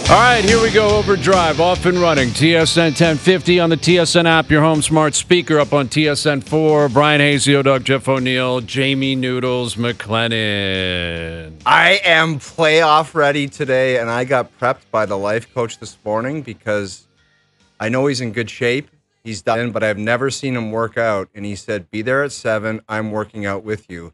All right, here we go. OverDrive, off and running. TSN 1050 on the TSN app, your home smart speaker, up on TSN 4. Bryan Hayes, Dog, Jeff O'Neill, Jamie Noodles McLennan. I am playoff ready today, and I got prepped by the life coach this morning because I know he's in good shape. He's done, but I've never seen him work out. And he said, be there at 7. I'm working out with you.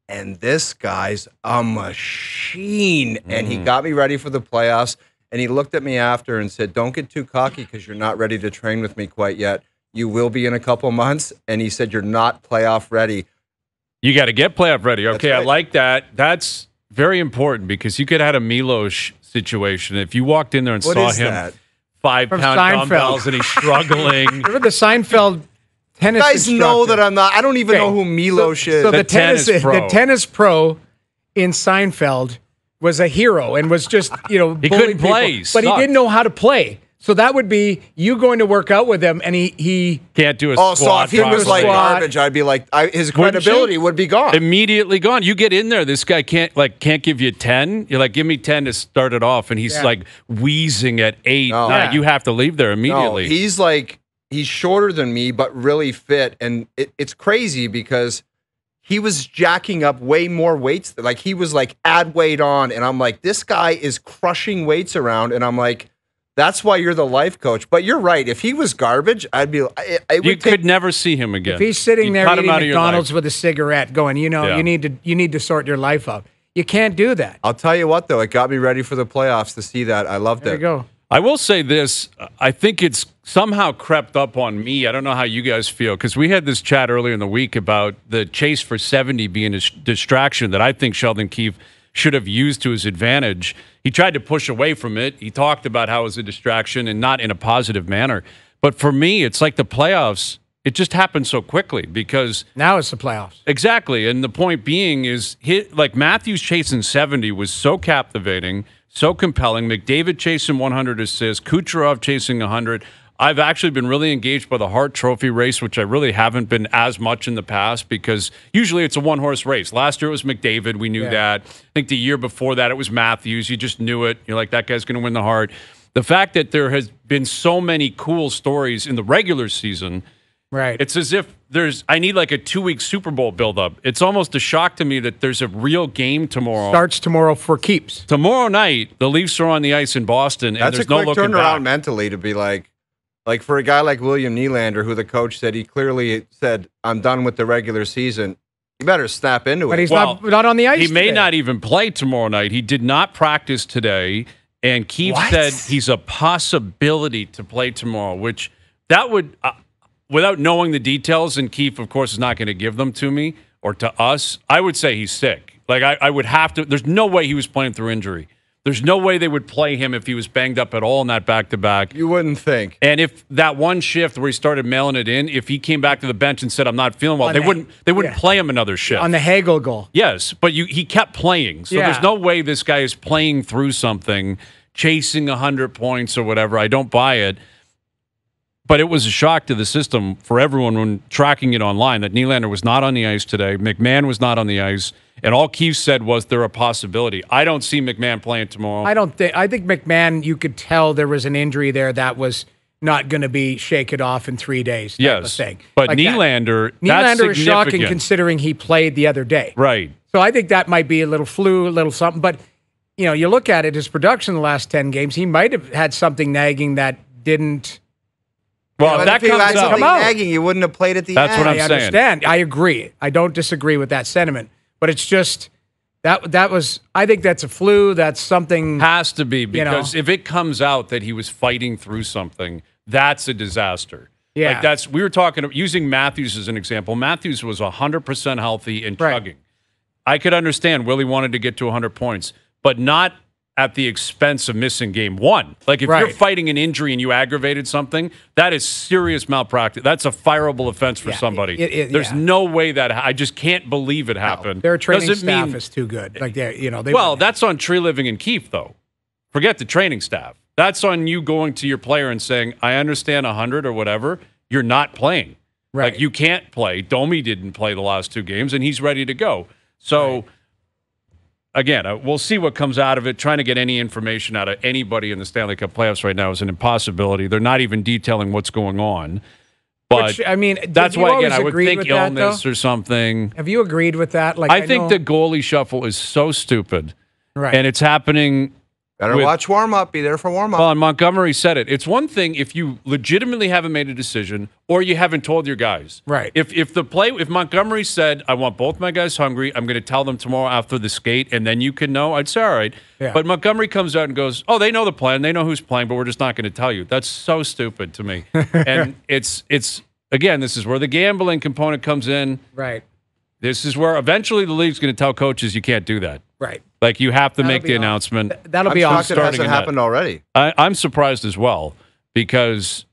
And this guy's a machine. And he got me ready for the playoffs. And he looked at me after and said, don't get too cocky because you're not ready to train with me quite yet. You will be in a couple months. And he said, you're not playoff ready. You got to get playoff ready. Okay, Right. I like that. That's very important because you could have had a Milos situation. If you walked in there and What saw is him that? 5-pound Seinfeld. dumbbells and he's struggling. Remember the Seinfeld tennis You guys know that I'm not. I don't even Okay. know who Milos is. So The tennis pro. the tennis pro in Seinfeld was a hero and was just, He bullying couldn't play. people, He but he sucked. didn't know how to play. So that would be you going to work out with him, and he Can't do a Oh, squat. so if he was like Squat. garbage, I'd be like, his Wouldn't credibility you? would be gone. Immediately gone. You get in there, this guy can't give you 10. You're like, give me 10 to start it off, and he's Yeah. like wheezing at 8. No. Nah, Yeah. you have to leave there No, immediately. he's shorter than me, but really fit. And it's crazy because he was jacking up way more weights. Like he was like add weight on. And I'm like, this guy is crushing weights around. And I'm like, that's why you're the life coach. But you're right. If he was garbage, I'd be, you could never see him again. if he's sitting You'd there cut him eating out of your McDonald's life. with a cigarette, going, Yeah. you need to sort your life out. You can't do that. I'll tell you what, though, it got me ready for the playoffs to see that. I loved There it. you go. I will say this. I think it's somehow crept up on me. I don't know how you guys feel, because we had this chat earlier in the week about the chase for 70 being a distraction that I think Sheldon Keefe should have used to his advantage. He tried to push away from it. He talked about how it was a distraction and not in a positive manner. But for me, it's like the playoffs, it just happened so quickly because Now it's the playoffs. exactly. And the point being is, like Matthews chasing 70 was so captivating, so compelling. McDavid chasing 100 assists, Kucherov chasing 100. I've actually been really engaged by the Hart Trophy race, which I really haven't been as much in the past because usually it's a one-horse race. Last year it was McDavid. We knew that. I think the year before that it was Matthews. You just knew it. You're like, that guy's going to win the Hart. The fact that there has been so many cool stories in the regular season, Right. it's as if I need like a 2-week Super Bowl buildup. It's almost a shock to me that there's a real game tomorrow. Starts tomorrow for keeps. Tomorrow night, the Leafs are on the ice in Boston, and That's a there's no quick looking turnaround back. mentally to be like for a guy like William Nylander, who the coach said he clearly said, I'm done with the regular season. You better snap into But it. he's Well, not on the ice. He may today. not even play tomorrow night. He did not practice today, and Keefe What? said he's a possibility to play tomorrow, which that would, without knowing the details, and Keefe, of course, is not going to give them to me or to us, I would say he's sick. Like, I would have to, there's no way he was playing through injury. There's no way they would play him if he was banged up at all in that back-to-back. You wouldn't think. And if that one shift where he started mailing it in, if he came back to the bench and said, I'm not feeling well, they wouldn't play him another shift. on the Hagel goal. Yes, but he kept playing. So Yeah. there's no way this guy is playing through something, chasing 100 points or whatever. I don't buy it. But it was a shock to the system for everyone when tracking it online that Nylander was not on the ice today. McMahon was not on the ice. And all Keefe said was they're a possibility. I don't see McMahon playing tomorrow. I think McMahon, you could tell there was an injury there that was not going to be shaken off in 3 days. Type of Yes. thing. But Like that. Nylander, that's Nylander is shocking significant. considering he played the other day. Right. So I think that might be a little flu, a little something. But, you look at it, his production the last 10 games, he might have had something nagging that didn't. Well, But if that if you comes had out. something Come out. nagging, you wouldn't have played at the That's end. what I'm I saying. understand. I agree. I don't disagree with that sentiment. But it's just that was. I think that's a flu. That's something. Has to be, know. because if it comes out that he was fighting through something, that's a disaster. Yeah. Like we were talking, using Matthews as an example. Matthews was 100% healthy and Right. chugging. I could understand Willie wanted to get to 100 points, but not at the expense of missing game one. Like if you're Right. fighting an injury and you aggravated something, that is serious malpractice. That's a fireable offense for Yeah, somebody. There's There's no way that I just can't believe it No, happened. their training Doesn't staff mean- is too good. Like they well, that's on Tree Living and Keefe, though. Forget the training staff. That's on you going to your player and saying, I understand 100 or whatever. You're not playing. Right. Like, you can't play. Domi didn't play the last 2 games, and he's ready to go. So again, we'll see what comes out of it. Trying to get any information out of anybody in the Stanley Cup playoffs right now is an impossibility. They're not even detailing what's going on. But Which, I mean, that's why, again, I would agreed think with that, illness though? or something. Have you agreed with that? Like, I think know- the goalie shuffle is so stupid. Right. And it's happening. Better watch warm up. Be there for warm up. Well, and Montgomery said it. It's one thing if you legitimately haven't made a decision or you haven't told your guys. Right. If Montgomery said, I want both my guys hungry, I'm going to tell them tomorrow after the skate, and then you can know, I'd say, all right. Yeah. But Montgomery comes out and goes, oh, they know the plan. They know who's playing, but we're just not going to tell you. That's so stupid to me. And it's again, this is where the gambling component comes in. Right. This is where eventually the league's going to tell coaches you can't do that. Right. Like you have to That'll make be the awesome. announcement. That'll I'm be shocked awesome. it hasn't happened already. I'm surprised as well because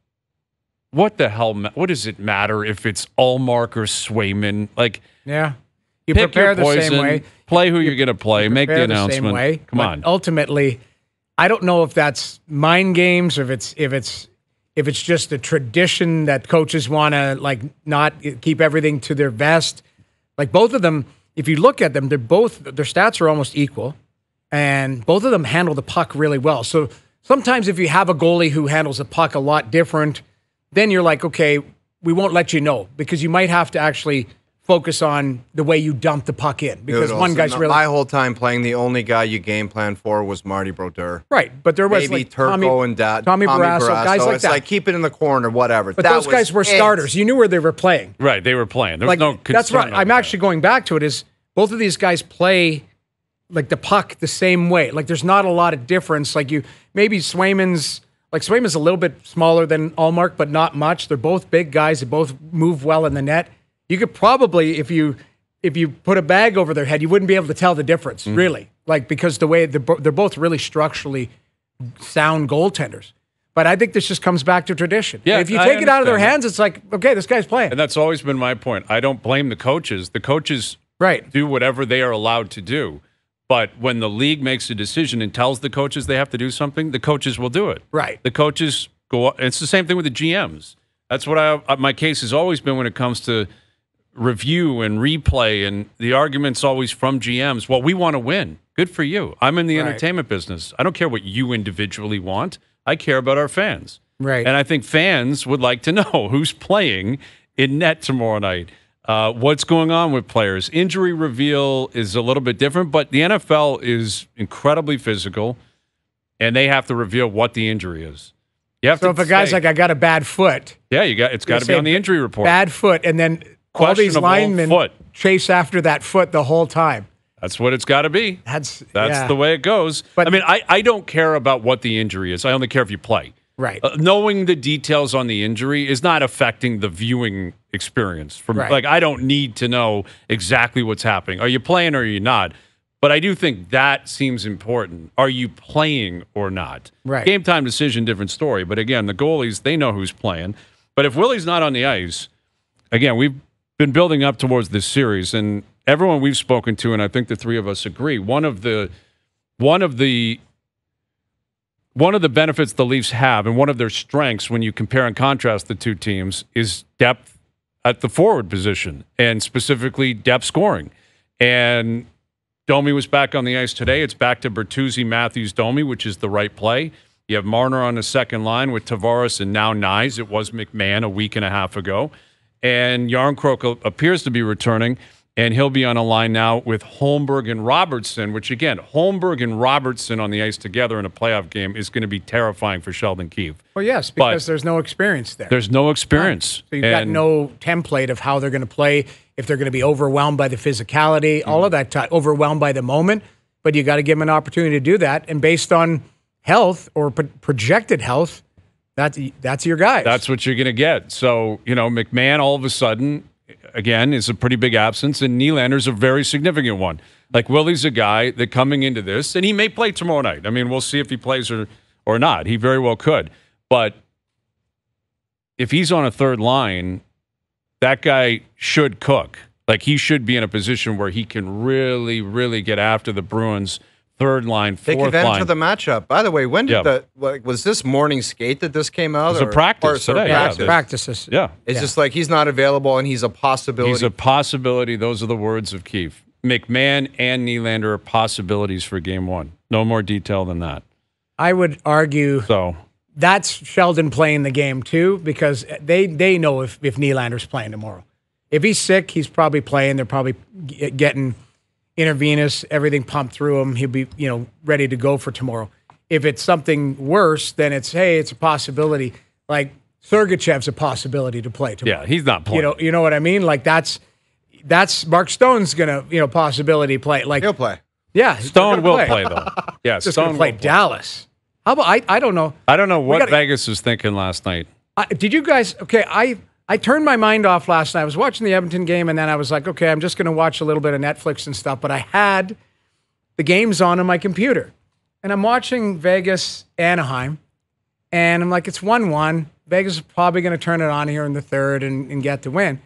what the hell? What does it matter if it's Allmark or Swayman? Like, Yeah. You pick prepare your the poison, same way. play who you're going to play, make the Prepare announcement. same way. Come But on. Ultimately, I don't know if that's mind games or if it's just a tradition that coaches want to like not keep everything to their vest. Like both of them, if you look at them, their stats are almost equal, and both of them handle the puck really well. So sometimes if you have a goalie who handles the puck a lot different, then you're like, okay, we won't let you know because you might have to actually focus on the way you dump the puck in because Dude, one guy's really my whole time playing, the only guy you game plan for was Marty Brodeur. right. But there was Maybe like Turco and Tommy Barrasso, guys like it's that. like keep it in the corner, whatever. But That those guys were was it. starters. You knew where they were playing. Right, they were playing. There was Like no concern. that's right. over I'm that. actually going back to it. Is both of these guys play like the puck the same way? Like there's not a lot of difference. Like maybe Swayman's a little bit smaller than Allmark, but not much. They're both big guys. They both move well in the net. You could probably if you put a bag over their head, you wouldn't be able to tell the difference, really. Like because the way they're both really structurally sound goaltenders. But I think this just comes back to tradition. Yeah, if you I take it out of their understand hands, it's like, okay, this guy's playing. And that's always been my point. I don't blame the coaches. The coaches Right. do whatever they are allowed to do. But when the league makes a decision and tells the coaches they have to do something, the coaches will do it. Right. The coaches go. It's the same thing with the GMs. That's what my case has always been when it comes to review and replay, and the argument's always from GMs. Well, we want to win. Good for you. I'm in the Right. entertainment business. I don't care what you individually want. I care about our fans. Right. And I think fans would like to know who's playing in net tomorrow night. What's going on with players? Injury reveal is a little bit different, but the NFL is incredibly physical, and they have to reveal what the injury is. You have So to if a guy's say- like, I got a bad foot, yeah, it's got to be on the injury report. bad foot, and then all these Questionable linemen foot. chase after that foot the whole time. That's what it's got to be. That's the way it goes. But- I mean, I don't care about what the injury is. I only care if you play. Right. Knowing the details on the injury is not affecting the viewing experience. Right. Like, I don't need to know exactly what's happening. Are you playing or are you not? But I do think that seems important. Are you playing or not? Right. Game time decision, different story. But again, the goalies, they know who's playing. But if Willie's not on the ice, again, we've been building up towards this series, and everyone we've spoken to, and I think the three of us agree, one of the benefits the Leafs have, and one of their strengths when you compare and contrast the two teams, is depth at the forward position, and specifically depth scoring. And Domi was back on the ice today. It's back to Bertuzzi, Matthews, Domi, which is the right play. You have Marner on the second line with Tavares and now Nyes. It was McMahon a week and a half ago. And Yarncroke appears to be returning, and he'll be on a line now with Holmberg and Robertson, which, again, Holmberg and Robertson on the ice together in a playoff game is going to be terrifying for Sheldon Keefe. Well, yes, because there's no experience there. There's no experience. So you've got no template of how they're going to play, if they're going to be overwhelmed by the physicality, all of that, overwhelmed by the moment. But you got to give them an opportunity to do that. And based on health or projected health, that's your guys. That's what you're going to get. So, McMahon all of a sudden, again, is a pretty big absence, and Nylander's a very significant one. Like, Willie's a guy that coming into this, and he may play tomorrow night. I mean, we'll see if he plays or not. He very well could. But if he's on a third line, that guy should cook. Like, he should be in a position where he can really, really get after the Bruins' third line, fourth Take advantage line. of the matchup. By the way, when did was this morning skate that this came out? It was a practice today. Practices. Yeah. It's just like he's not available and he's a possibility. He's a possibility. Those are the words of Keefe. McMahon and Nylander are possibilities for Game 1. No more detail than that. I would argue that's Sheldon playing the game too, because they know if Nylander's playing tomorrow. If he's sick, he's probably playing. They're probably getting intravenous, everything pumped through him. He'll be, ready to go for tomorrow. If it's something worse, then it's a possibility. Like Sergachev's a possibility to play tomorrow. Yeah, he's not playing. You know what I mean? Like that's Mark Stone's gonna possibility play. Like he'll play. Yeah, Stone will play though. Yeah, just Stone will play Dallas. How about I don't know. I don't know what Vegas was thinking last night. Did you guys? Okay, I turned my mind off last night. I was watching the Edmonton game, and then I was like, okay, I'm just going to watch a little bit of Netflix and stuff. But I had the games on my computer, and I'm watching Vegas Anaheim, and I'm like, it's 1-1. Vegas is probably going to turn it on here in the third and get the win.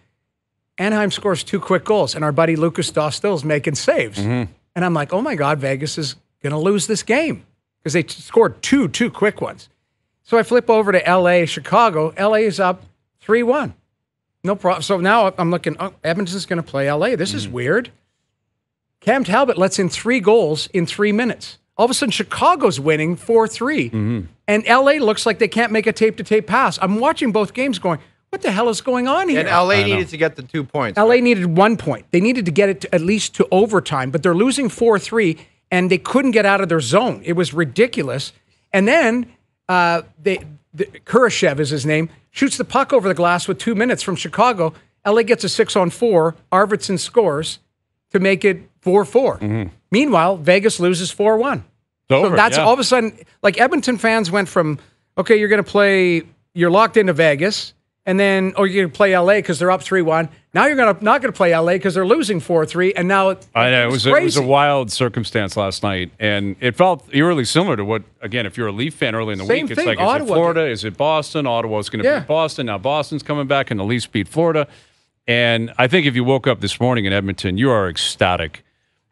Anaheim scores 2 quick goals, and our buddy Lucas Dostill's making saves. Mm-hmm. And I'm like, oh my God, Vegas is going to lose this game because they scored two quick ones. So I flip over to L.A., Chicago. L.A. is up 3-1. No problem. So now I'm looking, Edmonton's going to play L.A. This is weird. Cam Talbot lets in 3 goals in 3 minutes. All of a sudden, Chicago's winning 4-3. Mm-hmm. And L.A. looks like they can't make a tape-to-tape pass. I'm watching both games going, what the hell is going on here? And L.A. needed to get the 2 points. L.A. needed 1 point. They needed to get it at least to overtime, but they're losing 4-3, and they couldn't get out of their zone. It was ridiculous. And then Kurashev is his name, shoots the puck over the glass with 2 minutes from Chicago. L.A. gets a 6-on-4. Arvidsson scores to make it 4-4. Mm-hmm. Meanwhile, Vegas loses 4-1. So that's all of a sudden, like Edmonton fans went from, okay, you're locked into Vegas, and then, you're going to play L.A. because they're up 3-1. Now you're not going to play L.A. because they're losing 4-3, and now I know, it was a wild circumstance last night, and it felt eerily similar to what, again, if you're a Leaf fan early in the week, it's like, Ottawa, is it Florida? Is it Boston? Ottawa's going to beat Boston. Now Boston's coming back, and the Leafs beat Florida. And I think if you woke up this morning in Edmonton, you are ecstatic.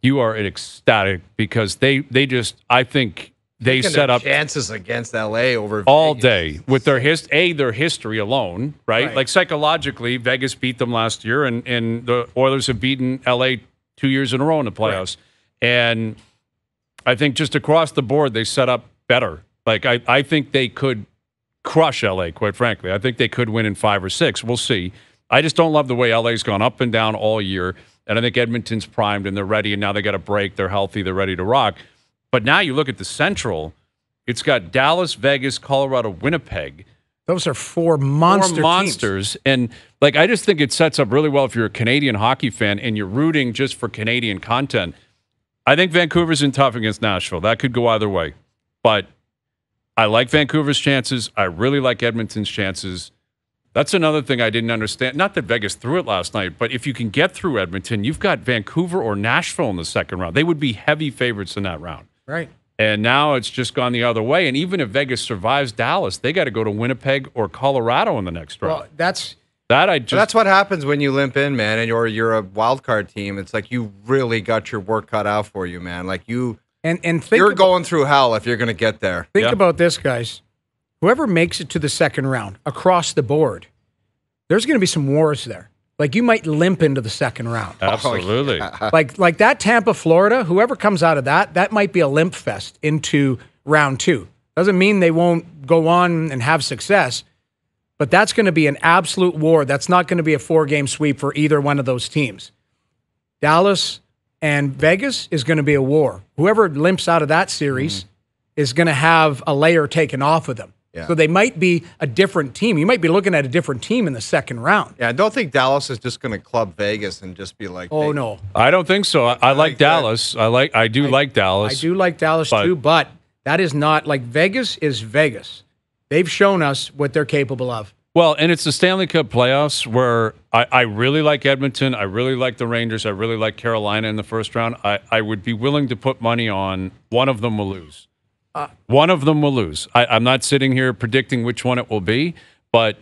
You are ecstatic because they just, I think, they set up chances against LA over all Vegas. Day with their history alone, right? Like psychologically, Vegas beat them last year, and the Oilers have beaten LA 2 years in a row in the playoffs. Right. And I think just across the board, they set up better. Like I think they could crush LA, quite frankly. I think they could win in 5 or 6. We'll see. I just don't love the way LA's gone up and down all year. And I think Edmonton's primed and they're ready, and now they got a break. They're healthy. They're ready to rock. But now you look at the Central, it's got Dallas, Vegas, Colorado, Winnipeg. Those are 4 monsters. Teams. And I just think it sets up really well if you're a Canadian hockey fan and you're rooting just for Canadian content. I think Vancouver's in tough against Nashville. That could go either way. But I like Vancouver's chances. I really like Edmonton's chances. That's another thing I didn't understand. Not that Vegas threw it last night, but if you can get through Edmonton, you've got Vancouver or Nashville in the second round. They would be heavy favorites in that round. Right. And now it's just gone the other way. And even if Vegas survives Dallas, they got to go to Winnipeg or Colorado in the next round. Well, that's what happens when you limp in, man, and you're a wild card team. It's like you really got your work cut out for you, man. Like you're going through hell if you're going to get there. Think about this, guys. Whoever makes it to the second round across the board, there's going to be some wars there. Like you might limp into the second round. Absolutely. Like that Tampa, Florida, whoever comes out of that might be a limp fest into round 2. Doesn't mean they won't go on and have success, but that's going to be an absolute war. That's not going to be a 4-game sweep for either one of those teams. Dallas and Vegas is going to be a war. Whoever limps out of that series is going to have a layer taken off of them. Yeah. So they might be a different team. You might be looking at a different team in the second round. Yeah, I don't think Dallas is just going to club Vegas and just be like, oh, no. I don't think so. I like Dallas. I do like Dallas. I do like Dallas too, but that is not like Vegas is Vegas. They've shown us what they're capable of. Well, and it's the Stanley Cup playoffs where I really like Edmonton. I really like the Rangers. I really like Carolina in the first round. I would be willing to put money on one of them will lose. One of them will lose. I'm not sitting here predicting which one it will be, but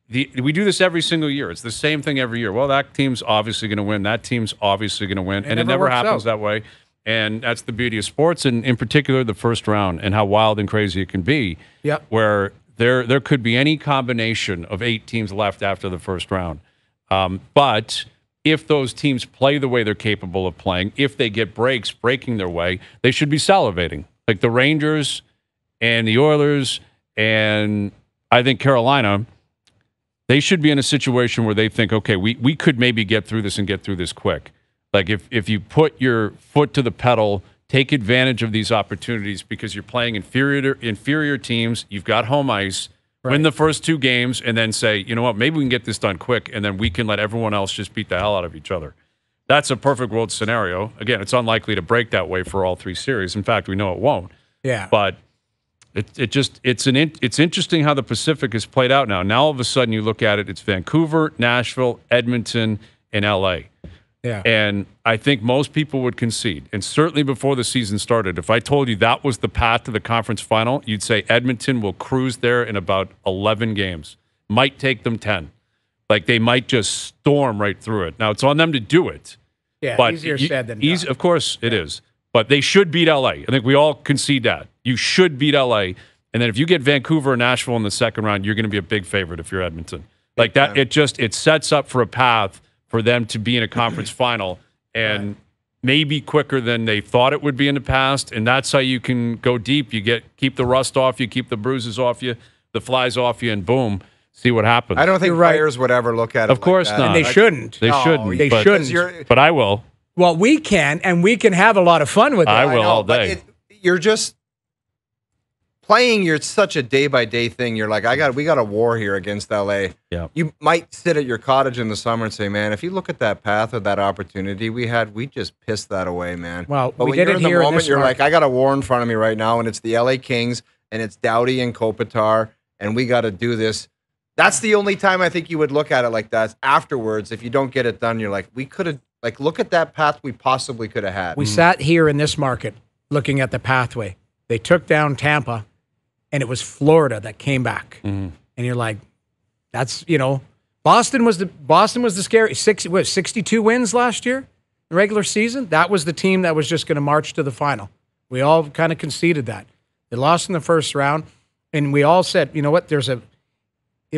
we do this every single year. It's the same thing every year. Well, that team's obviously going to win. That team's obviously going to win. And it never happens that way. And that's the beauty of sports, and in particular the first round and how wild and crazy it can be. Yep. Where there could be any combination of 8 teams left after the first round. But if those teams play the way they're capable of playing, if they get breaks breaking their way, they should be salivating. Like the Rangers and the Oilers and I think Carolina, they should be in a situation where they think, okay, we could maybe get through this and get through this quick. Like if you put your foot to the pedal, take advantage of these opportunities because you're playing inferior teams, you've got home ice, win the first 2 games, and then say, you know what, maybe we can get this done quick, and then we can let everyone else just beat the hell out of each other. That's a perfect world scenario. Again, it's unlikely to break that way for all 3 series. In fact, we know it won't. Yeah. But it's interesting how the Pacific has played out now. Now all of a sudden you look at it, it's Vancouver, Nashville, Edmonton, and LA. Yeah. And I think most people would concede, and certainly before the season started, if I told you that was the path to the conference final, you'd say Edmonton will cruise there in about 11 games. Might take them 10. Like they might just storm right through it. Now it's on them to do it. Yeah, but easier said than done. Of course it is. But they should beat LA. I think we all concede that. You should beat LA. And then if you get Vancouver or Nashville in the second round, you're going to be a big favorite if you're Edmonton. Like that, it sets up for a path for them to be in a conference final and maybe quicker than they thought it would be in the past. And that's how you can go deep. You keep the rust off you, keep the bruises off you, the flies off you, and boom, see what happens. I don't think players would ever look at it Of course like not. And they shouldn't. They shouldn't. They shouldn't. But I will. Well, we can, and we can have a lot of fun with it. I will all day. You're just playing. You're such a day-by-day thing. You're like, we got a war here against LA. Yeah. You might sit at your cottage in the summer and say, man, if you look at that path or that opportunity we had, we just pissed that away, man. Well, but we when did you're it in the here moment, in you're market. like, I got a war in front of me right now, and it's the LA Kings, and it's Doughty and Kopitar, and we got to do this. That's the only time I think you would look at it like that. Afterwards, if you don't get it done, you're like, we could have, like, look at that path we possibly could have had. We sat here in this market looking at the pathway. They took down Tampa, and it was Florida that came back. Mm-hmm. And you're like, that's, Boston was the scary 62 wins last year, the regular season. That was the team that was just going to march to the final. We all kind of conceded that. They lost in the first round, and we all said, you know what, it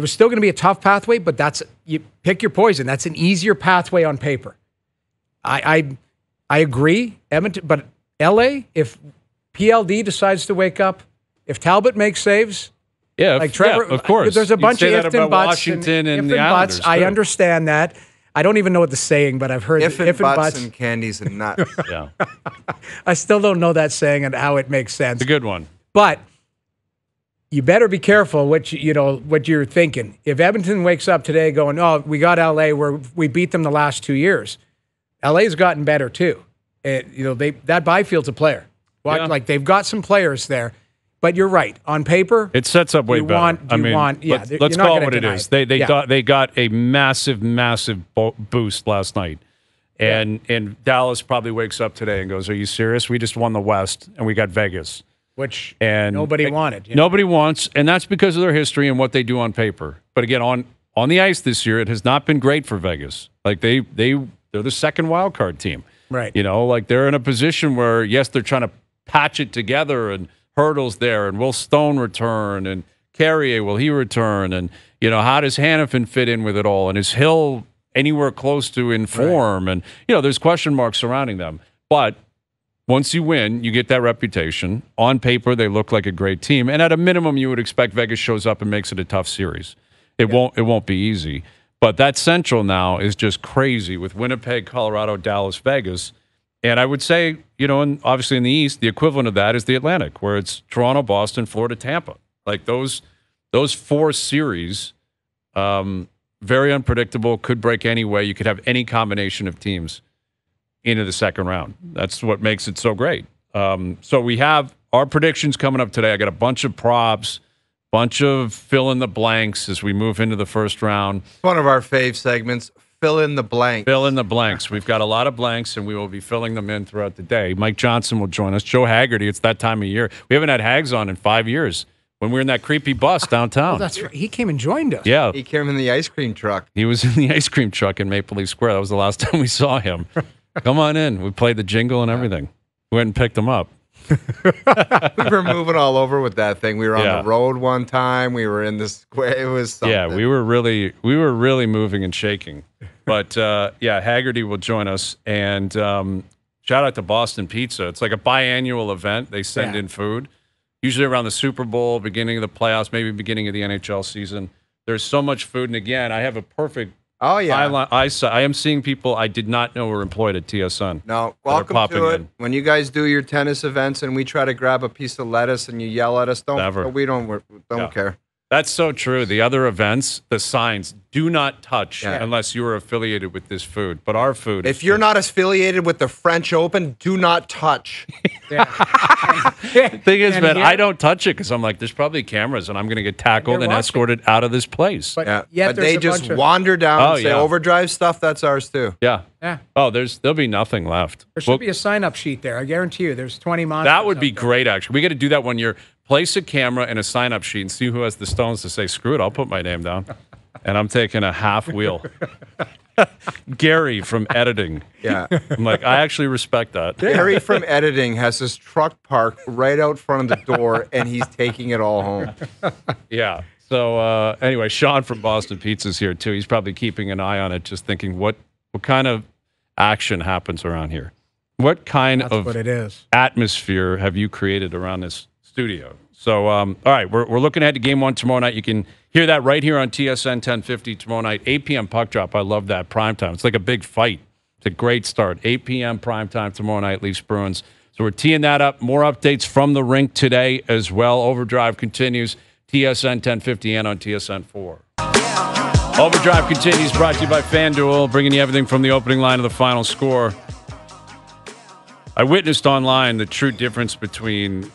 was still going to be a tough pathway, but you pick your poison. That's an easier pathway on paper. I agree, Edmonton, but LA, if PLD decides to wake up, if Talbot makes saves, like Trevor, of course. There's a bunch of ifs and and buts. Washington and if the Islanders. buts. I understand that. I don't even know what the saying, but I've heard if and buts and candies and nuts. Yeah, I still don't know that saying and how it makes sense. it's a good one. But you better be careful what you're thinking. If Edmonton wakes up today going, "Oh, we got LA where we beat them the last 2 years," LA's gotten better too. That Byfield's a player. Like they've got some players there. But you're right. On paper, it sets up way better. Let's call it what it is. They got a massive boost last night, and Dallas probably wakes up today and goes, "Are you serious? We just won the West, and we got Vegas." Which nobody wanted. Nobody wants, and that's because of their history and what they do on paper. But again, on the ice this year, it has not been great for Vegas. Like they're the second wild card team, right? Like they're in a position where yes, they're trying to patch it together, and Hurdle's there, and will Stone return, and Carrier, will he return, and how does Hanifin fit in with it all, and is Hill anywhere close to in form, and there's question marks surrounding them, but. Once you win, you get that reputation. On paper, they look like a great team. And at a minimum, you would expect Vegas shows up and makes it a tough series. It won't be easy. But that Central now is just crazy with Winnipeg, Colorado, Dallas, Vegas. And I would say, and obviously in the East, the equivalent of that is the Atlantic, where it's Toronto, Boston, Florida, Tampa. Like those 4 series, very unpredictable, could break any way. You could have any combination of teams into the second round. That's what makes it so great. So we have our predictions coming up today. I got a bunch of props, bunch of fill in the blanks as we move into the first round. One of our fave segments, fill in the blanks. Fill in the blanks. We've got a lot of blanks, and we will be filling them in throughout the day. Mike Johnson will join us. Joe Haggerty, it's that time of year. We haven't had Hags on in 5 years when we were in that creepy bus downtown. Oh, that's right. He came and joined us. Yeah. He came in the ice cream truck. He was in the ice cream truck in Maple Leaf Square. That was the last time we saw him. Come on in. We played the jingle and everything. We went and picked him up. We were moving all over with that thing. We were on the road one time. We were in the square. It was something. Yeah, we were really moving and shaking. But Haggerty will join us, and shout out to Boston Pizza. It's like a biannual event. They send in food, usually around the Super Bowl, beginning of the playoffs, maybe beginning of the NHL season. There's so much food, and again, I have a perfect. Oh yeah, I am seeing people I did not know were employed at TSN. No, welcome to it. When you guys do your tennis events and we try to grab a piece of lettuce and you yell at us, don't care. That's so true. The other events, the signs do not touch unless you are affiliated with this food. But our food, if you're not affiliated with the French Open, do not touch. The thing is, man, I don't touch it because I'm like, there's probably cameras, and I'm going to get tackled and escorted out of this place. But, but they just wander down and say, OverDrive stuff, that's ours too. Yeah. Oh, there'll be nothing left. There should be a sign-up sheet there. I guarantee you, there's 20 monsters. That would be great, actually. We got to do that one year. Place a camera and a sign-up sheet and see who has the stones to say, screw it, I'll put my name down. And I'm taking a half wheel. Gary from editing. Yeah. I'm like, I actually respect that. Gary from editing has his truck parked right out front of the door, and he's taking it all home. Yeah. So anyway, Sean from Boston Pizza's here, too. He's probably keeping an eye on it, just thinking, what kind of action happens around here? What kind of atmosphere have you created around this studio? So, all right, we're looking ahead to Game 1 tomorrow night. You can hear that right here on TSN 1050 tomorrow night. 8 p.m. puck drop. I love that. Primetime. It's like a big fight. It's a great start. 8 p.m. primetime tomorrow night, Leafs-Bruins. So we're teeing that up. More updates from the rink today as well. OverDrive continues. TSN 1050 and on TSN 4. OverDrive continues, brought to you by FanDuel, bringing you everything from the opening line to the final score. I witnessed online the true difference between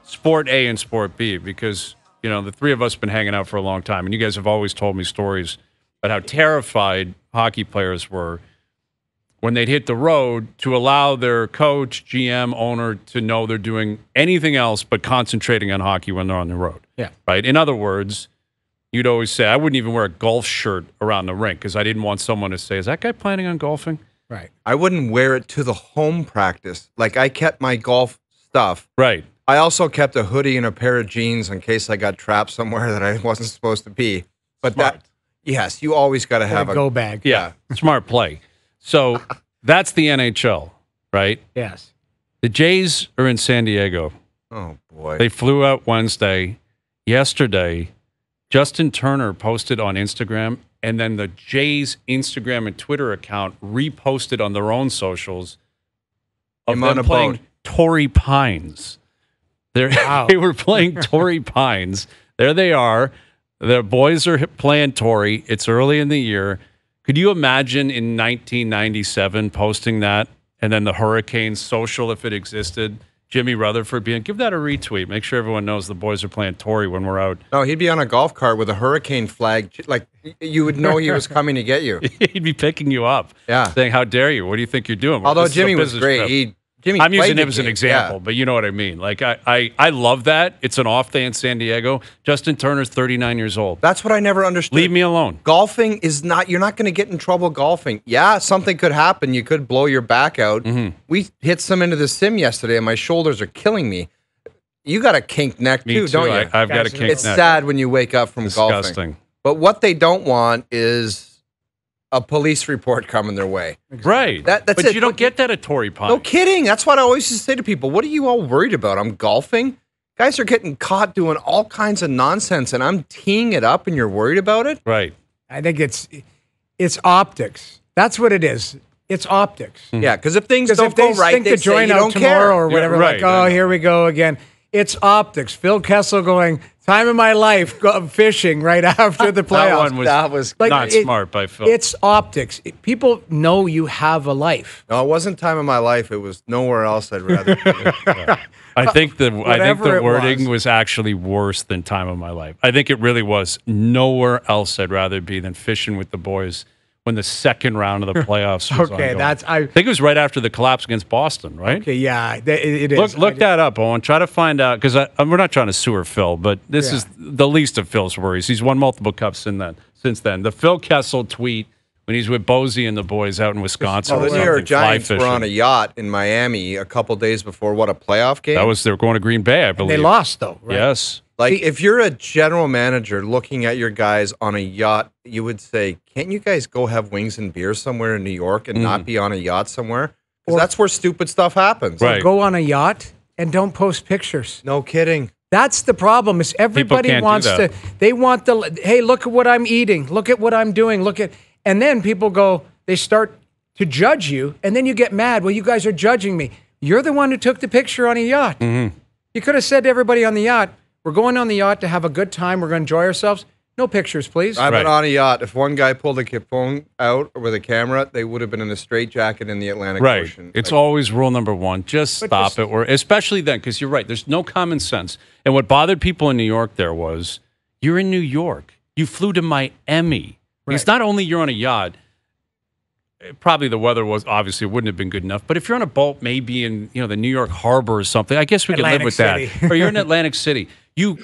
Sport A and Sport B because, the three of us have been hanging out for a long time, and you guys have always told me stories about how terrified hockey players were when they'd hit the road to allow their coach, GM, owner to know they're doing anything else but concentrating on hockey when they're on the road. Yeah. Right? In other words, you'd always say, I wouldn't even wear a golf shirt around the rink because I didn't want someone to say, is that guy planning on golfing? Right. I wouldn't wear it to the home practice. Like, I kept my golf stuff. Right. I also kept a hoodie and a pair of jeans in case I got trapped somewhere that I wasn't supposed to be. But Smart. Yes, you always got to have a go bag. Yeah. Smart play. So that's the NHL, right? Yes. The Jays are in San Diego. Oh, boy. They flew out Wednesday. Yesterday, Justin Turner posted on Instagram, and then the Jays Instagram and Twitter account reposted on their own socials of them playing Torrey Pines. They were playing Torrey Pines. There they are. The boys are playing Torrey. It's early in the year. Could you imagine in 1997 posting that and then the Hurricanes social, if it existed, Jimmy Rutherford give that a retweet. Make sure everyone knows the boys are playing Torrey when we're out. No, he'd be on a golf cart with a Hurricane flag. Like, you would know he was coming to get you. He'd be picking you up. Yeah. Saying, how dare you? What do you think you're doing? Although Jimmy was great. I'm using him as an example, but you know what I mean. Like, I love that. It's an off day in San Diego. Justin Turner's 39 years old. That's what I never understood. Leave me alone. Golfing is not, you're not going to get in trouble golfing. Yeah, something could happen. You could blow your back out. Mm-hmm. We hit some into the sim yesterday, and my shoulders are killing me. You got a kinked neck too, don't you? I've got a kinked neck. It's sad when you wake up from Disgusting. Golfing. But what they don't want is a police report coming their way. Right. That's but it. You don't get that at Torrey Pines. No kidding. That's what I always used to say to people. What are you all worried about? I'm golfing. Guys are getting caught doing all kinds of nonsense, and I'm teeing it up, and you're worried about it? Right. I think it's optics. That's what it is. It's optics. Mm-hmm. Yeah, because if things don't go right, they say you don't tomorrow care. Or whatever. Right, like, here we go again. It's optics. Phil Kessel going, time of my life, go fishing right after the playoffs. That was like, not smart by Phil. It's optics. People know you have a life. No, it wasn't time of my life. It was nowhere else I'd rather be. I think the wording was actually worse than time of my life. I think it really was nowhere else I'd rather be than fishing with the boys when the second round of the playoffs was ongoing. I think it was right after the collapse against Boston, right? Okay, yeah, it is. Look that up, Owen. Try to find out, because we're not trying to sewer Phil, but this is the least of Phil's worries. He's won multiple cups since then. The Phil Kessel tweet when he's with Bozy and the boys out in Wisconsin. Well, or the New something, York Giants fly were on a fishing. yacht in Miami a couple days before, a playoff game? They were going to Green Bay, I believe. They lost, though, right? Yes. Like, if you're a general manager looking at your guys on a yacht, you would say, can't you guys go have wings and beer somewhere in New York and not be on a yacht somewhere? Because that's where stupid stuff happens. Right. Go on a yacht and don't post pictures. No kidding. That's the problem. Is everybody can't do wants that. they want hey, look at what I'm eating. Look at what I'm doing. And then people they start to judge you, and then you get mad. Well, you guys are judging me. You're the one who took the picture on a yacht. Mm-hmm. You could have said to everybody on the yacht, we're going on the yacht to have a good time. We're going to enjoy ourselves. No pictures, please. I've been on a yacht. If one guy pulled a phone out with a camera, they would have been in a straitjacket in the Atlantic Ocean. It's always rule number one. Just stop it. Or especially then, because you're right. There's no common sense. And what bothered people in New York there was, you're in New York. You flew to Miami. Right. It's not only you're on a yacht. Probably the weather wouldn't have been good enough. But if you're on a boat, maybe in the New York Harbor or something, I guess we could live with that. Or you're in Atlantic City. You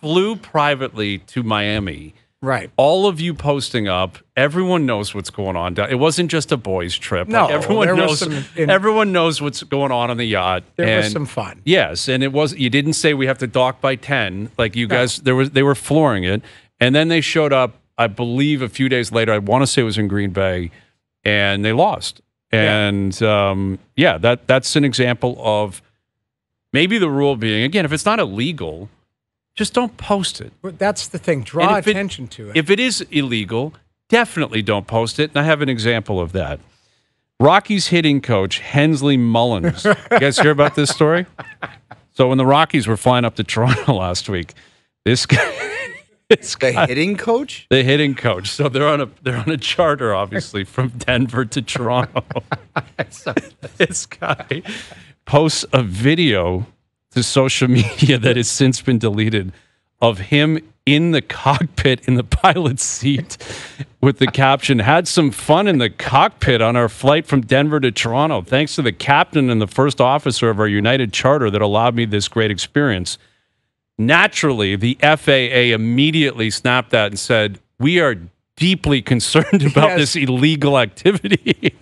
flew privately to Miami. Right. All of you posting up, everyone knows what's going on. It wasn't just a boys' trip. No, everyone there knows. was Everyone knows what's going on the yacht. There was some fun. Yes, and it was. You didn't say we have to dock by 10. Like you guys, they were flooring it, and then they showed up. I believe a few days later. I want to say it was in Green Bay, and they lost. And that's an example of maybe the rule being, again, if it's not illegal, just don't post it. That's the thing. Draw attention to it. If it is illegal, definitely don't post it. And I have an example of that. Rockies hitting coach Hensley Mullins. You guys hear about this story? So when the Rockies were flying up to Toronto last week, this guy, the hitting coach? The hitting coach. So they're on a charter, obviously, from Denver to Toronto. This guy posts a video to social media that has since been deleted of him in the cockpit in the pilot's seat with the caption, "Had some fun in the cockpit on our flight from Denver to Toronto. Thanks to the captain and the first officer of our United charter that allowed me this great experience." Naturally, the FAA immediately snapped that and said, "We are deeply concerned about this illegal activity."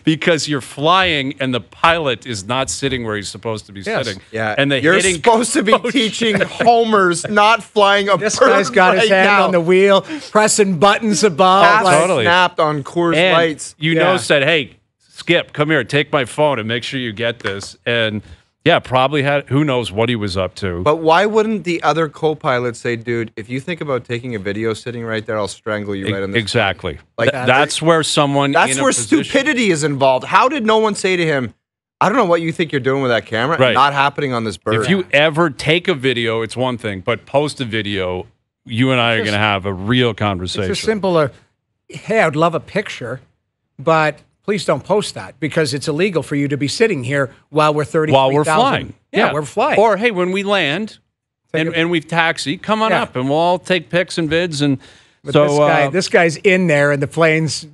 Because you're flying and the pilot is not sitting where he's supposed to be sitting. Yeah, and you're supposed to be teaching homers not flying a bird. This guy's got his hand on the wheel, pressing buttons above. Totally. Snapped on Coors Lights. Said, "Hey, Skip, come here, take my phone and make sure you get this." And probably who knows what he was up to. But why wouldn't the other co-pilot say, "Dude, if you think about taking a video sitting right there, I'll strangle you right in the Exactly. Like that's where someone. That's where stupidity is involved. How did no one say to him, "I don't know what you think you're doing with that camera. Right. Not happening on this bird." If you ever take a video, it's one thing, but post a video, you and I are going to have a real conversation. It's a simple, hey, I'd love a picture, but please don't post that because it's illegal for you to be sitting here while we're 30. While we're flying. Yeah, we're flying. Or, hey, when we land and we've taxied, come on up and we'll all take pics and vids. And but this guy's in there and the plane's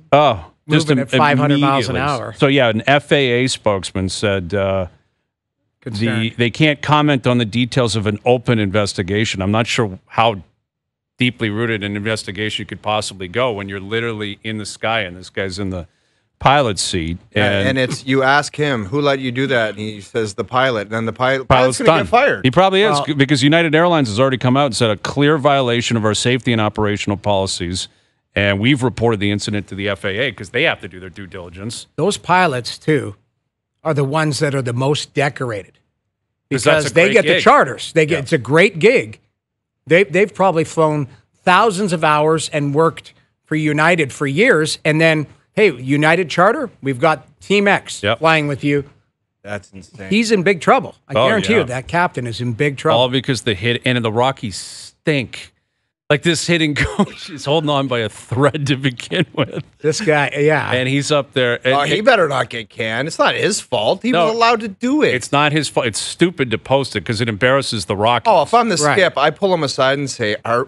moving at 500 miles an hour. So, an FAA spokesman said they can't comment on the details of an open investigation. I'm not sure how deeply rooted an investigation could possibly go when you're literally in the sky and this guy's in the pilot's seat. And it's, you ask him, who let you do that? And he says, the pilot. And then the pilot's going to get fired. He probably is, because United Airlines has already come out and said a clear violation of our safety and operational policies. And we've reported the incident to the FAA because they have to do their due diligence. Those pilots, too, are the ones that are the most decorated because they get the charters. It's a great gig. They've probably flown thousands of hours and worked for United for years. And then, hey, United charter, we've got Team X flying with you. That's insane. He's in big trouble. I guarantee you that captain is in big trouble. All because the Rockies stink. Like this hitting coach is holding on by a thread to begin with. This guy, and he's up there. He better not get canned. It's not his fault. He was allowed to do it. It's not his fault. It's stupid to post it because it embarrasses the Rockies. Oh, if I'm the Skip, I pull him aside and say, "Are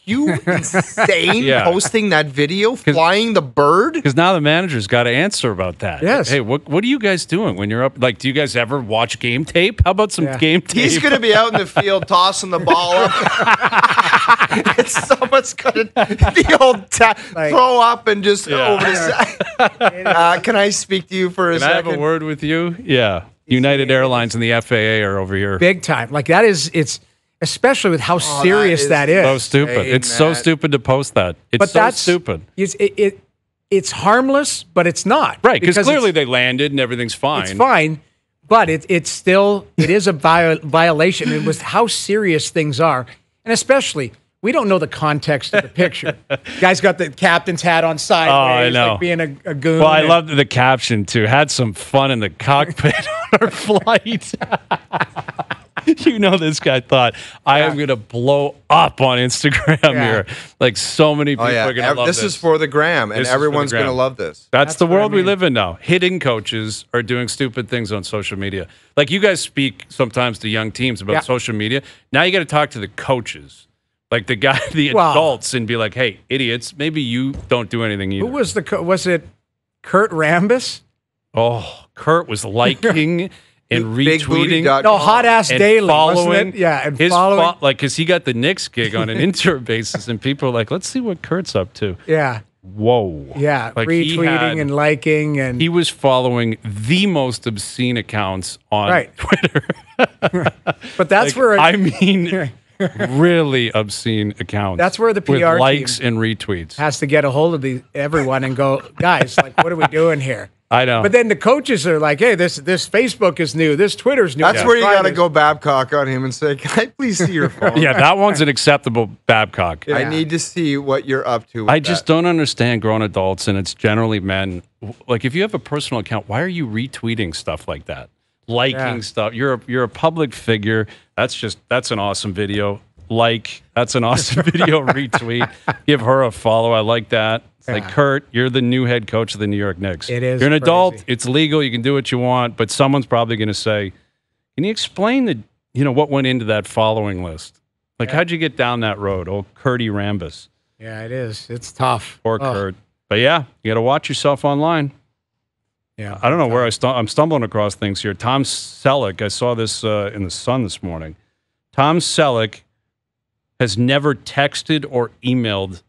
you insane posting that video, flying the bird?" Because now the manager's got to answer about that. Yes. Hey, what are you guys doing when you're up? Like, do you guys ever watch game tape? How about some game tape? He's going to be out in the field tossing the ball up. Someone's gonna the old throw up and just over the side. Can I speak to you for a second? Can I have a word with you? Yeah. United Airlines and the FAA are over here. Big time. Like that is, it's especially with how serious that is. So stupid. It's so stupid to post that. It's so stupid. It's harmless, but it's not. Right, because clearly they landed and everything's fine. It's fine, but it is a violation. It was how serious things are. And especially, we don't know the context of the picture. Guy's got the captain's hat on sideways, I know. like being a goon. Well, I loved the caption, too. Had some fun in the cockpit on our flight. You know, this guy thought, I am going to blow up on Instagram here. Like, so many people are going to love this. This is for the gram, and everyone's going to love this. That's the world we live in now. Hitting coaches are doing stupid things on social media. Like, you guys speak sometimes to young teams about social media. Now you got to talk to the coaches. Like the adults, and be like, "Hey, idiots! Maybe you don't do anything either." Who was was it Kurt Rambis? Oh, Kurt was liking and retweeting. No, Hot Ass Daily, following. Wasn't it? Yeah, and his following. because he got the Knicks gig on an interim basis, and people are like, "Let's see what Kurt's up to." Yeah. Whoa. Yeah, like retweeting and liking, and he was following the most obscene accounts on Twitter. But that's where I mean. Really obscene accounts. That's where the PR with likes and retweets has to get a hold of everyone and go, guys, like, what are we doing here? I know. But then the coaches are like, hey, this Facebook is new, this Twitter's new. That's where you got to go Babcock on him and say, can I please see your phone? Yeah, that one's an acceptable Babcock. I need to see what you're up to. I just don't understand grown adults, and it's generally men. Like, if you have a personal account, why are you retweeting stuff like that? Liking stuff. You're a public figure. That's an awesome video. That's an awesome video. Retweet. Give her a follow. I like that. It's like, Kurt, you're the new head coach of the New York Knicks. It is. You're an crazy. adult. It's legal. You can do what you want. But someone's probably going to say, can you explain what went into that following list? Like, how'd you get down that road? Oh, Curty Rambis. Yeah, it is. It's tough. Poor Kurt. But yeah, you got to watch yourself online. Yeah, I don't know where I'm stumbling across things here. Tom Selleck, I saw this in the Sun this morning. Tom Selleck has never texted or emailed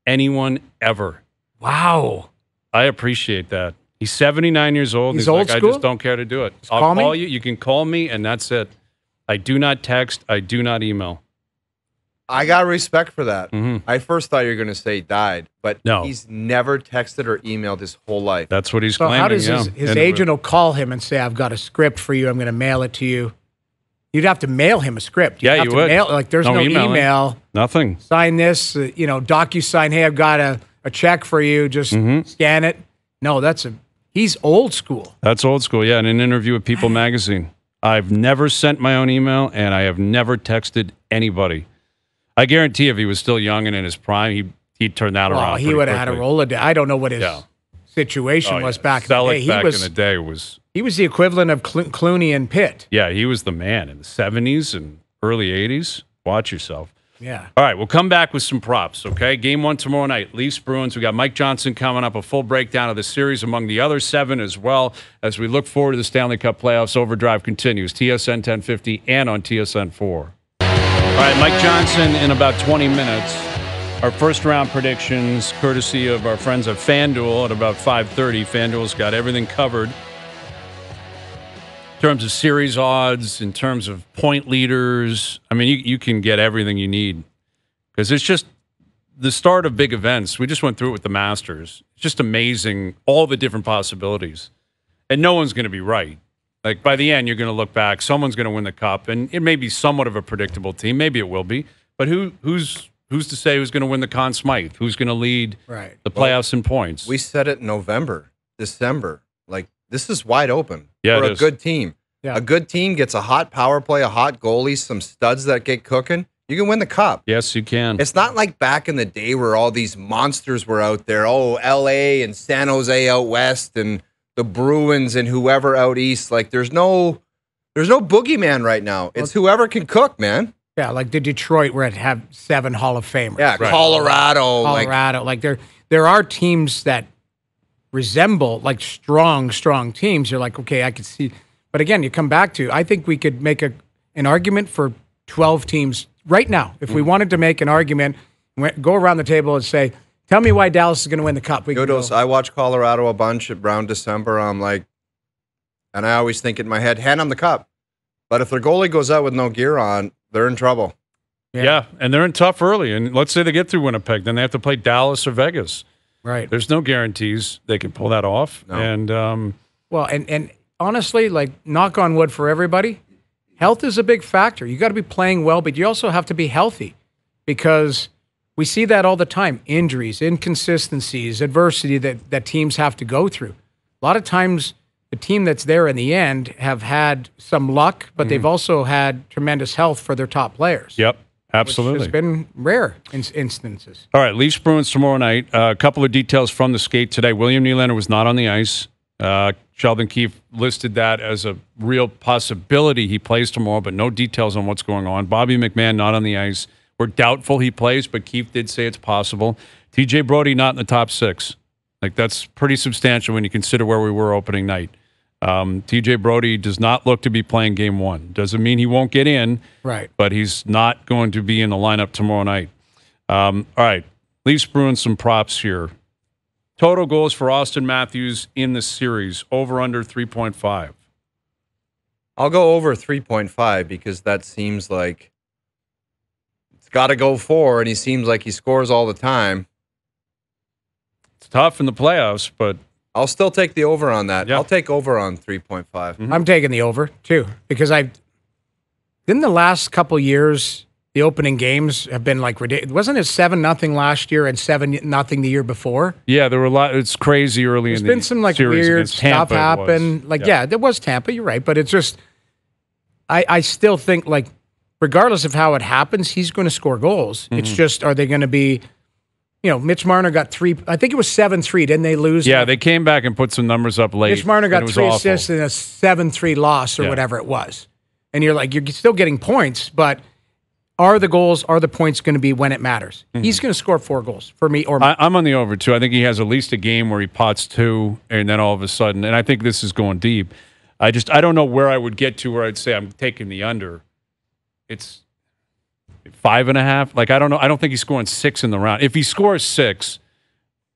anyone ever. Wow. I appreciate that. He's 79 years old. He's old like, school? I just don't care to do it. I'll call you. You can call me, and that's it. I do not text. I do not email. I got respect for that. Mm-hmm. I first thought you were going to say died, but he's never texted or emailed his whole life. That's what he's claiming. How does his agent will call him and say, I've got a script for you. I'm going to mail it to you. You'd have to mail him a script. You would. Like, there's no email. Nothing. Sign this, DocuSign. Hey, I've got a check for you. Just scan it. No, he's old school. That's old school, yeah. In an interview with People magazine, I've never sent my own email, and I have never texted anybody. I guarantee if he was still young and in his prime, he'd turn that around. He would have had a Rolodex. I don't know what his situation was back in the day. He was the equivalent of Clooney and Pitt. Yeah, he was the man in the 70s and early 80s. Watch yourself. Yeah. All right, we'll come back with some props, okay? Game 1 tomorrow night, Leafs-Bruins. We got Mike Johnson coming up, a full breakdown of the series among the other 7 as well, as we look forward to the Stanley Cup playoffs. OverDrive continues, TSN 1050 and on TSN 4. All right, Mike Johnson in about 20 minutes. Our first round predictions, courtesy of our friends at FanDuel at about 5:30. FanDuel's got everything covered in terms of series odds, in terms of point leaders. I mean, you can get everything you need because it's just the start of big events. We just went through it with the Masters. It's just amazing, all the different possibilities. And no one's going to be right. Like, by the end, you're going to look back. Someone's going to win the Cup, and it may be somewhat of a predictable team. Maybe it will be. But who's to say who's going to win the Conn Smythe? Who's going to lead the playoffs in points? We said it in November, December. Like, this is wide open for a good team. Yeah. A good team gets a hot power play, a hot goalie, some studs that get cooking. You can win the Cup. Yes, you can. It's not like back in the day where all these monsters were out there. Oh, L.A. and San Jose out west and the Bruins and whoever out east. Like, there's no boogeyman right now. It's whoever can cook, man. Yeah, like the Detroit where it have 7 Hall of Famers. Yeah, right. Colorado. Like there are teams that resemble like strong teams. You're like, okay, I could see. But again, you come back to, I think we could make an argument for 12 teams right now. If we wanted to make an argument, go around the table and say, tell me why Dallas is going to win the Cup. I watch Colorado a bunch around December. I'm like, and I always think in my head, hand them the Cup. But if their goalie goes out with no gear on, they're in trouble. Yeah, and they're in tough early. And let's say they get through Winnipeg, then they have to play Dallas or Vegas. Right. There's no guarantees they can pull that off. No. And well, and honestly, like, knock on wood for everybody, health is a big factor. You got to be playing well, but you also have to be healthy, because we see that all the time. Injuries, inconsistencies, adversity that teams have to go through. A lot of times the team that's there in the end have had some luck, but they've also had tremendous health for their top players. Yep, absolutely. Which has been rare instances. All right, Leafs Bruins tomorrow night. A couple of details from the skate today. William Nylander was not on the ice. Sheldon Keefe listed that as a real possibility he plays tomorrow, but no details on what's going on. Bobby McMahon not on the ice. We're doubtful he plays, but Keefe did say it's possible. TJ Brody not in the top 6. Like, that's pretty substantial when you consider where we were opening night. TJ Brody does not look to be playing game 1. Doesn't mean he won't get in, right? But he's not going to be in the lineup tomorrow night. All right, Leafs Bruins, some props here. Total goals for Austin Matthews in the series, over under 3.5. I'll go over 3.5 because that seems like it's got to go 4, and he seems like he scores all the time. It's tough in the playoffs, but I'll still take the over on that. Yeah. I'll take over on 3.5. I'm taking the over too, because in the last couple years, the opening games have been like ridiculous. Wasn't it 7-0 last year and 7-0 the year before? Yeah, there were a lot. It's crazy early in the series. There's been some like weird stuff happen. Like, yeah, there was Tampa. You're right, but it's just I still think, like, regardless of how it happens, he's going to score goals. It's just, are they going to be? You know, Mitch Marner got 3. I think it was 7-3. Didn't they lose? Yeah, they came back and put some numbers up late. Mitch Marner got 3 awful. assists in a 7-3 loss or whatever it was. And you're like, you're still getting points, but are the points going to be when it matters? He's going to score 4 goals for me. Or I'm on the over, too. I think he has at least a game where he pots 2, and then all of a sudden, and I think this is going deep. I don't know where I would get to where I'd say I'm taking the under. It's 5.5. Like, I don't know. I don't think he's scoring 6 in the round. If he scores 6,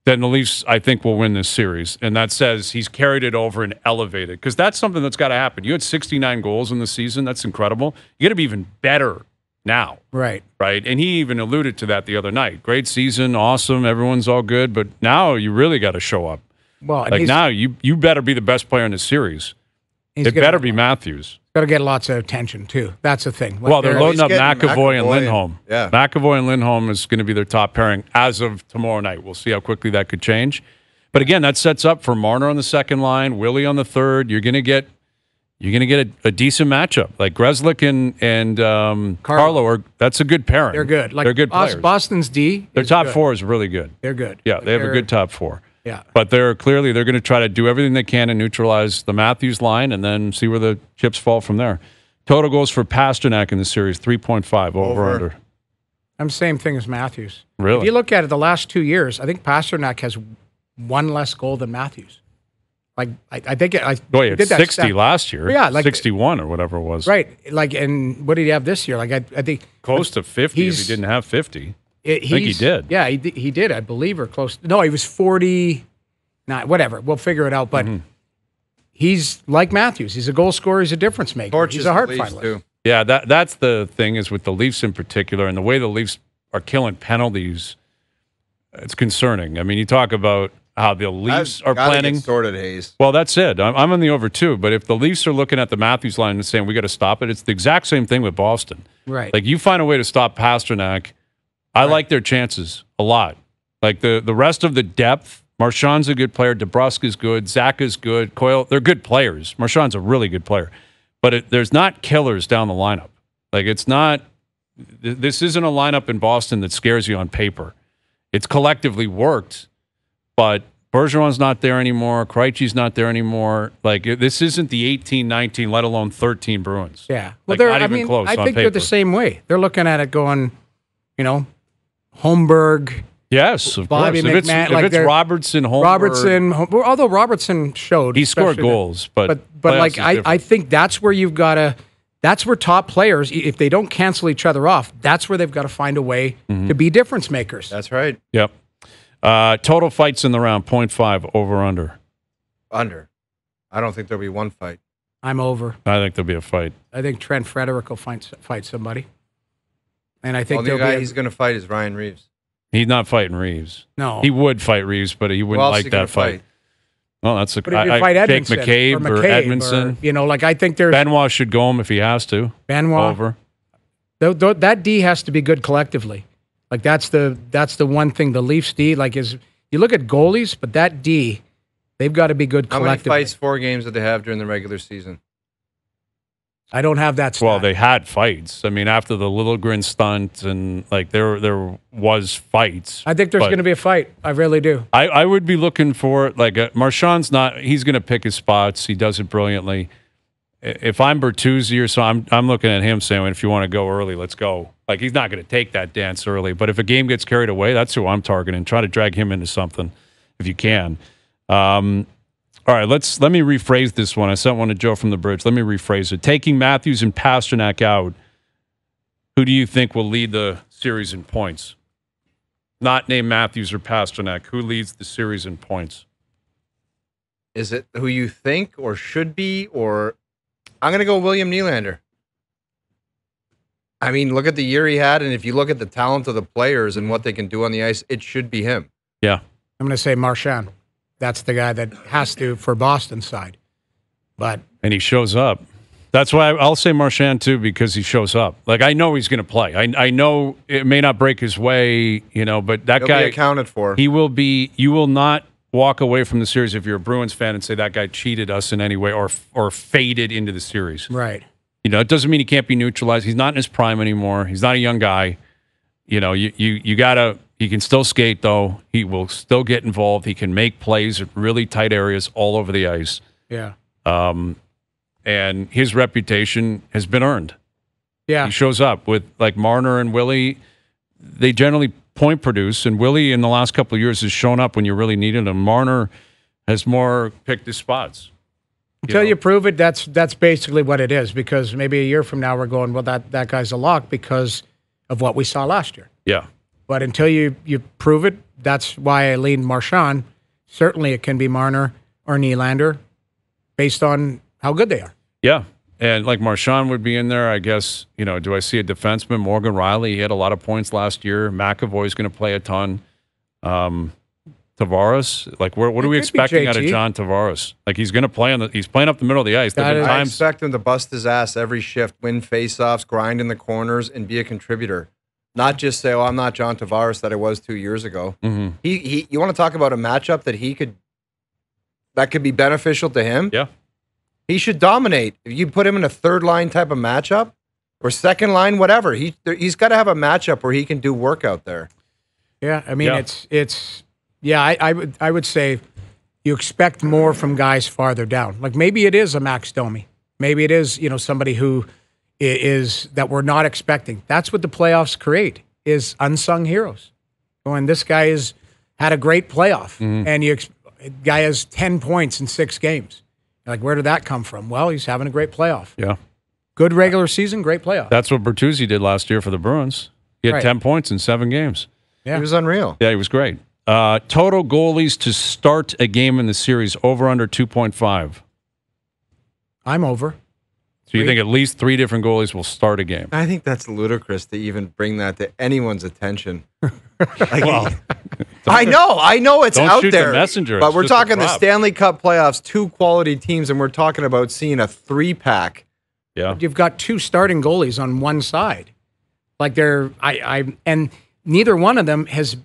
then the Leafs, I think, will win this series. And that says he's carried it over and elevated, because that's something that's got to happen. You had 69 goals in the season. That's incredible. You got to be even better now. Right. And he even alluded to that the other night. Great season, awesome, everyone's all good, but now you really got to show up. Well, like, now you better be the best player in the series. It better be Matthews. Got to get lots of attention, too. That's the thing. Well, they're loading up McAvoy and Lindholm. Yeah. McAvoy and Lindholm is going to be their top pairing as of tomorrow night. We'll see how quickly that could change. But again, that sets up for Marner on the second line, Willie on the third. You're going to get a decent matchup. Like Grzelcyk and Carlo that's a good pairing. They're good. Like, they're good players. Boston's D. Their top good. 4 is really good. They're good. Yeah, they have a good top 4. Yeah. But they're going to try to do everything they can to neutralize the Matthews line and then see where the chips fall from there. Total goals for Pasternak in the series, 3.5 over under. I'm same thing as Matthews. Really? If you look at it the last 2 years, I think Pasternak has 1 less goal than Matthews. Like, I think I did that 60 stat last year. Yeah, like 61 or whatever it was. Right. Like, and what did he have this year? Like, I think close to 50 if he didn't have 50. I think he did. Yeah, he did, I believe, or close. No, he was 40. Whatever. We'll figure it out. But he's like Matthews. He's a goal scorer. He's a difference maker. He's a heart finalist. Yeah, that's the thing is with the Leafs in particular, and the way the Leafs are killing penalties, it's concerning. I mean, you talk about how the Leafs are planning. Sorted, Hayes. Well, that's it. I'm on the over too. But if the Leafs are looking at the Matthews line and saying we got to stop it, it's the exact same thing with Boston. Right. Like, you find a way to stop Pasternak. I like their chances a lot. Like the rest of the depth. Marchand's a good player. DeBrusk is good. Zach is good. Coyle, they're good players. Marchand's a really good player. But there's not killers down the lineup. Like, it's not – this isn't a lineup in Boston that scares you on paper. It's collectively worked, but Bergeron's not there anymore. Krejci's not there anymore. Like, this isn't the 18, 19, let alone 13 Bruins. Yeah. Well, Well, not even close I on think paper. they're the same way. They're looking at it going, Holmberg – Yes, of Bobby course. McMahon, If it's Robertson, Holmberg, although Robertson showed he scored goals, but like I think that's where you've got to That's where top players, if they don't cancel each other off, that's where they've got to find a way to be difference makers. That's right. Yep. Total fights in the round, 0.5, over, under. Under. I don't think there'll be one fight. I'm over. I think there'll be a fight. I think Trent Frederick will fight somebody. And I think the guy he's going to fight is Ryan Reeves. He's not fighting Reeves. No. He would fight Reeves, but he wouldn't like that fight. Well, that's a but if you fight Edmondson, Jake McCabe or Edmondson. I think there's Benoit should go him if he has to. Benoit over. That D has to be good collectively. Like that's the one thing the Leafs D is. You look at goalies, but that D, they've got to be good collectively. How many fights, 4 games, did they have during the regular season? I don't have that stat. Well, they had fights. I mean, after the Liljegren stunt and there was fights. I think there's going to be a fight. I really do. I would be looking for Marchand's not. He's going to pick his spots. He does it brilliantly. If I'm Bertuzzi or so, I'm looking at him saying, if you want to go early, let's go. He's not going to take that dance early. But if a game gets carried away, that's who I'm targeting. Try to drag him into something if you can. All right, let me rephrase this one. I sent one to Joe from the Bridge. Let me rephrase it. Taking Matthews and Pasternak out, who do you think will lead the series in points? Not named Matthews or Pasternak. Who leads the series in points? Is it who you think or should be, or I'm going to go William Nylander. I mean, look at the year he had, and if you look at the talent of the players and what they can do on the ice, it should be him. Yeah. I'm going to say Marchand. That's the guy that has to for Boston's side. And he shows up. That's why I'll say Marchand too, because he shows up. I know he's going to play. I know it may not break his way, but He'll guy be accounted for. He will be. You will not walk away from the series if you're a Bruins fan and say that guy cheated us in any way or faded into the series. Right. It doesn't mean he can't be neutralized. He's not in his prime anymore. He's not a young guy. You gotta. He can still skate, though. He will still get involved. He can make plays at really tight areas all over the ice. Yeah. And his reputation has been earned. Yeah. He shows up with Marner and Willie. They generally point produce, and Willie in the last couple of years has shown up when you really needed him. Marner has more picked his spots. Until you prove it, that's basically what it is. Because maybe a year from now we're going, well, that guy's a lock because of what we saw last year. Yeah. But until you prove it, that's why I lean Marchand. Certainly it can be Marner or Nylander based on how good they are. Yeah. And Marchand would be in there, I guess. Do I see a defenseman? Morgan Riley, he had a lot of points last year. McAvoy's going to play a ton. Tavares, what are we expecting out of John Tavares? He's going to play he's playing up the middle of the ice. I expect him to bust his ass every shift, win faceoffs, grind in the corners, and be a contributor. Not just say, I'm not John Tavares that I was 2 years ago. Mm-hmm. You want to talk about a matchup that could be beneficial to him? Yeah. He should dominate. If you put him in a third line type of matchup or second line, whatever, he's got to have a matchup where he can do work out there. Yeah, I mean I would say you expect more from guys farther down. Maybe it is a Max Domi. Maybe it is, somebody who is that we're not expecting. That's what the playoffs create, is unsung heroes. When this guy has had a great playoff, and guy has 10 points in 6 games. Where did that come from? Well, he's having a great playoff. Yeah. Good regular season, great playoff. That's what Bertuzzi did last year for the Bruins. He had 10 points in 7 games. Yeah. He was unreal. Yeah, he was great. Total goalies to start a game in the series, over under 2.5. I'm over. So you think at least 3 different goalies will start a game? I think that's ludicrous to even bring that to anyone's attention. I know it's don't out shoot there. The messenger. But it's we're talking the Stanley Cup playoffs, 2 quality teams, and we're talking about seeing a 3-pack. Yeah. You've got 2 starting goalies on one side. And neither one of them is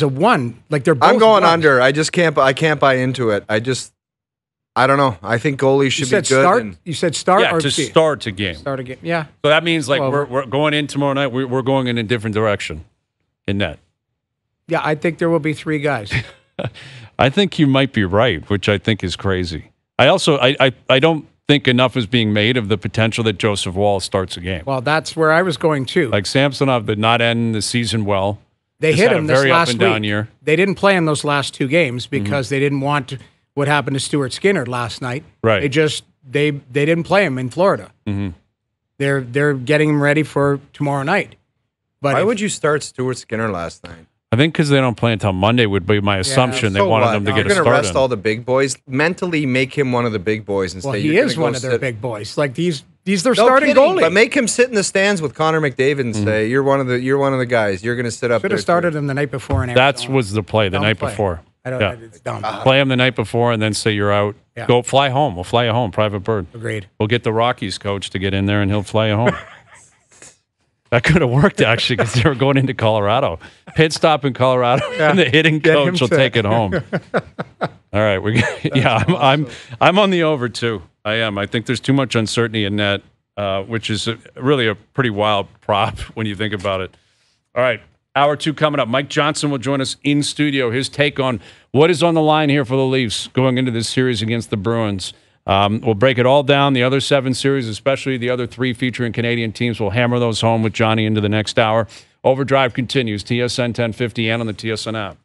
a 1. They're both I'm going ones. under. I can't buy into it. I don't know. I think goalies should be good. Start? You said start? Yeah, or to start a game. Start a game, yeah. So that means we're going in tomorrow night. We're going in a different direction in net. Yeah, I think there will be 3 guys. I think you might be right, which I think is crazy. I also I don't think enough is being made of the potential that Joseph Wall starts a game. Well, that's where I was going too. Samsonov did not end the season well. They hit him this last up and down week. Year. They didn't play him those last 2 games because they didn't want what happened to Stuart Skinner last night. Right. They didn't play him in Florida. Mm-hmm. they're getting him ready for tomorrow night. But why would you start Stuart Skinner last night? I think because they don't play until Monday would be my assumption. They wanted them to get a start. You're going to rest all the big boys. Mentally make him one of the big boys and say, he is one of their big boys. Like these their starting goalie. But make him sit in the stands with Connor McDavid and say, you're one of the guys. You're going to sit up there. Should have started him the night before. That was the play the night before. It's dumb. Play him the night before and then say you're out. Yeah. Go fly home. We'll fly you home, private bird. Agreed. We'll get the Rockies coach to get in there and he'll fly you home. That could have worked, actually, because they were going into Colorado. Pit stop in Colorado, and the hitting coach will take it home. All right, I'm on the over too. I am. I think there's too much uncertainty in net, which is really a pretty wild prop when you think about it. All right, hour 2 coming up. Mike Johnson will join us in studio. His take on what is on the line here for the Leafs going into this series against the Bruins. We'll break it all down. The other 7 series, especially the other 3 featuring Canadian teams, we'll hammer those home with Johnny into the next hour. OverDrive continues, TSN 1050 and on the TSN app.